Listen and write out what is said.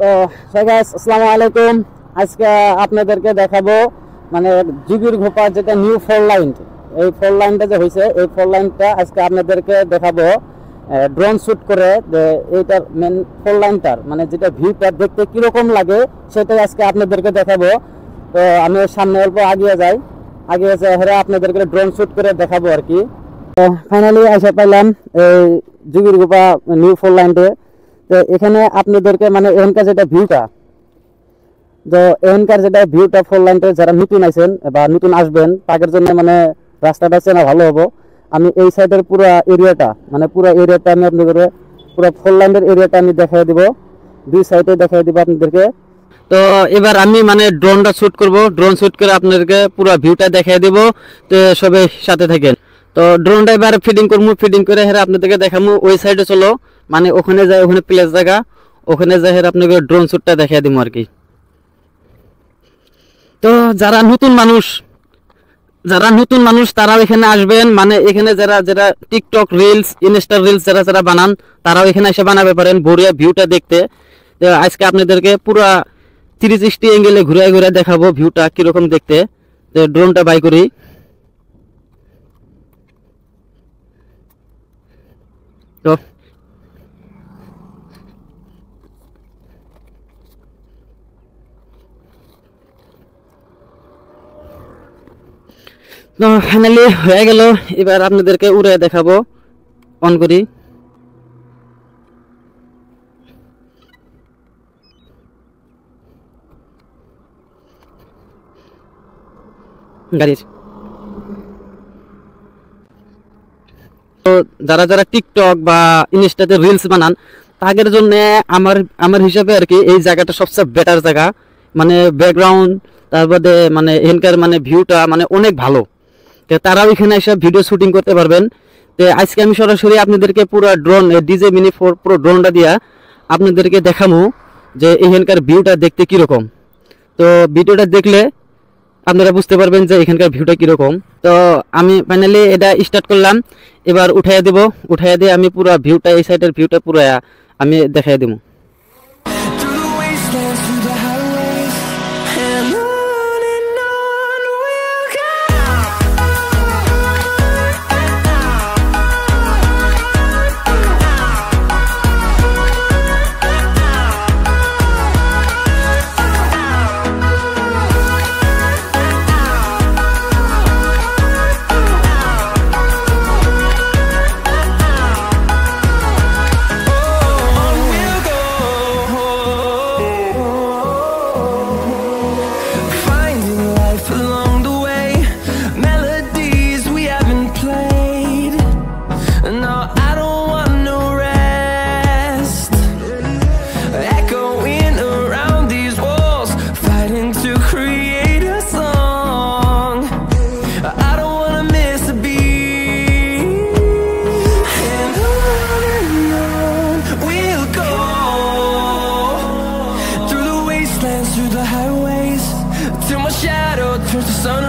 তো গাইস আসসালামু আলাইকুম। আজকে আপনাদেরকে দেখাবো মানে জিবির ঘোপা যেটা নিউ ফোর লাইন, এই ফোর লাইনটা যে হয়েছে এই ফোর লাইনটা আজকে আপনাদেরকে দেখাবো ড্রোন শুট করে যে এইটার মেন ফোর লাইনটার মানে যেটা ভিউটা দেখতে কিরকম লাগে সেটাই আজকে আপনাদেরকে দেখাবো। তো আমি সামনে অল্প আগিয়ে যাই হেরে আপনাদেরকে ড্রোন শুট করে দেখাবো আর কি। তো ফাইনালি এসে পাইলাম এই জিবির ঘোপা নিউ ফোর লাইনতে। তো এখানে আপনাদেরকে মানে এখানকার যেটা ভিউটা ফোর লাইনটা যারা নতুন আছেন বা নতুন আসবেন তাদের জন্য মানে রাস্তাটা চেনা ভালো হবো। আমি এই সাইডের পুরো এরিয়াটা আমি আপনাদের পুরো ফোর লাইনের এরিয়াটা আমি দেখাই দিব, দুই সাইডে দেখাই দিব আপনাদেরকে। তো এবার আমি মানে ড্রোনটা শুট করব, ড্রোন শুট করে আপনাদেরকে পুরো ভিউটা দেখাই দিব। তো সবাই সাথে থাকেন। তো ড্রোনটা এবার ফিডিং করবো, ফিডিং করে হেরে আপনাদেরকে দেখাবো। ওই সাইডে চলো মানে ওখানে যাই, ওখানে প্লেস জায়গা, ওখানে যাই হেরে আপনাকে ড্রোন শুটটা দেখাই দিব আর কি। তো যারা নতুন মানুষ তারাও এখানে আসবেন, মানে এখানে যারা টিকটক রিলস, ইনস্টা রিলস যারা বানান তারাও এখানে এসে বানাবে পারেন বড়িয়া ভিউটা দেখতে। তো আজকে আপনাদেরকে পুরো 360 অ্যাঙ্গেলে ঘুরে দেখাবো ভিউটা কিরকম দেখতে। তো ড্রোনটা বাই করি। তো ফাইনালি হয়ে গেল, এবার আপনাদেরকে উড়ে দেখাবো। অন করি। গাড়ির তো যারা টিকটক বা ইনস্টাতে রিলস বানান তাদের জন্য আমার হিসাবে আর কি এই জায়গাটা সবচেয়ে বেটার জায়গা। মানে ব্যাকগ্রাউন্ড, তারপরে মানে এখানকার মানে ভিউটা মানে অনেক ভালো। তো তারাও এখানে এসে ভিডিও শুটিং করতে পারবেন। তো আজকে আমি সরাসরি আপনাদেরকে পুরো ড্রোন ডিজে মিনি 4 পুরো ড্রোনটা দিয়া আপনাদেরকে দেখাবো যে এখানকার ভিউটা দেখতে কিরকম। তো ভিডিওটা দেখলে আপনারা বুঝতে পারবেন যে এখানকার ভিউটা কিরকম। তো আমি ফাইনালি এটা স্টার্ট করলাম, এবার উঠাইয়া দিয়ে আমি পুরো ভিউটা, এই সাইডের ভিউটা পুরো আমি দেখাই দেবো। Through the highways till my shadow turns to sun